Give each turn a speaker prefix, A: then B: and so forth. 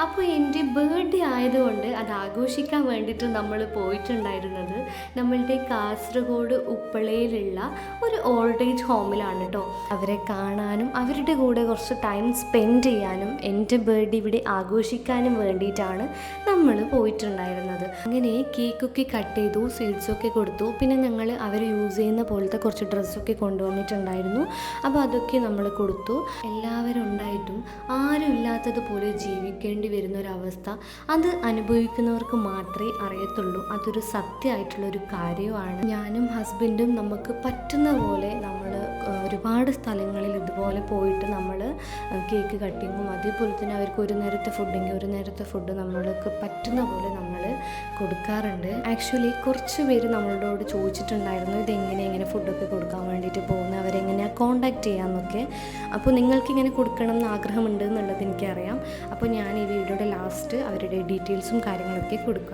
A: അപ്പോൾ എൻ്റെ ബർത്ത്ഡേ ആയതുകൊണ്ട് അത് ആഘോഷിക്കാൻ വേണ്ടിയിട്ട് നമ്മൾ പോയിട്ടുണ്ടായിരുന്നത് നമ്മളുടെ കാസർഗോഡ് ഉപ്പളയിലുള്ള ഒരു ഓൾഡ് ഏജ് ഹോമിലാണ് കേട്ടോ. അവരെ കാണാനും അവരുടെ കൂടെ കുറച്ച് ടൈം സ്പെൻഡ് ചെയ്യാനും എൻ്റെ ബർത്ത്ഡേ ഇവിടെ ആഘോഷിക്കാനും വേണ്ടിയിട്ടാണ് നമ്മൾ പോയിട്ടുണ്ടായിരുന്നത്. അങ്ങനെ കേക്കൊക്കെ കട്ട് ചെയ്തു, സ്വീറ്റ്സൊക്കെ കൊടുത്തു. പിന്നെ ഞങ്ങൾ അവർ യൂസ് ചെയ്യുന്ന പോലത്തെ കുറച്ച് ഡ്രസ്സൊക്കെ കൊണ്ടുവന്നിട്ടുണ്ടായിരുന്നു. അപ്പോൾ അതൊക്കെ നമ്മൾ കൊടുത്തു. എല്ലാവരും ഉണ്ടായിട്ടും ആരും ഇല്ലാത്തതുപോലെ ജീവിക്കേണ്ടി വരുന്നൊരവസ്ഥ അത് അനുഭവിക്കുന്നവർക്ക് മാത്രമേ അറിയത്തുള്ളൂ. അതൊരു സത്യമായിട്ടുള്ളൊരു കാര്യമാണ്. ഞാനും ഹസ്ബൻഡും നമുക്ക് പറ്റുന്ന പോലെ നമ്മൾ ഒരുപാട് സ്ഥലങ്ങളിൽ ഇതുപോലെ പോയിട്ട് നമ്മൾ കേക്ക് കട്ടിങ്ങും അതേപോലെ തന്നെ അവർക്ക് ഒരു നേരത്തെ ഫുഡെങ്കിൽ ഒരു നേരത്തെ ഫുഡ് നമ്മൾക്ക് പറ്റുന്ന പോലെ നമ്മൾ കൊടുക്കാറുണ്ട്. ആക്ച്വലി കുറച്ച് പേര് നമ്മളോട് ചോദിച്ചിട്ടുണ്ടായിരുന്നു ഇതെങ്ങനെ ഫുഡൊക്കെ കൊടുക്കാൻ വേണ്ടിയിട്ട് പോകുന്നത്, അവരെങ്ങനെയാണ് കോണ്ടാക്ട് ചെയ്യാമെന്നൊക്കെ. അപ്പോൾ നിങ്ങൾക്കിങ്ങനെ കൊടുക്കണം എന്ന് ആഗ്രഹമുണ്ട് എന്നുള്ളത് എനിക്കറിയാം. അപ്പോൾ ഞാൻ ഈ വീഡിയോയുടെ ലാസ്റ്റ് അവരുടെ ഡീറ്റെയിൽസും കാര്യങ്ങളൊക്കെ കൊടുക്കാം.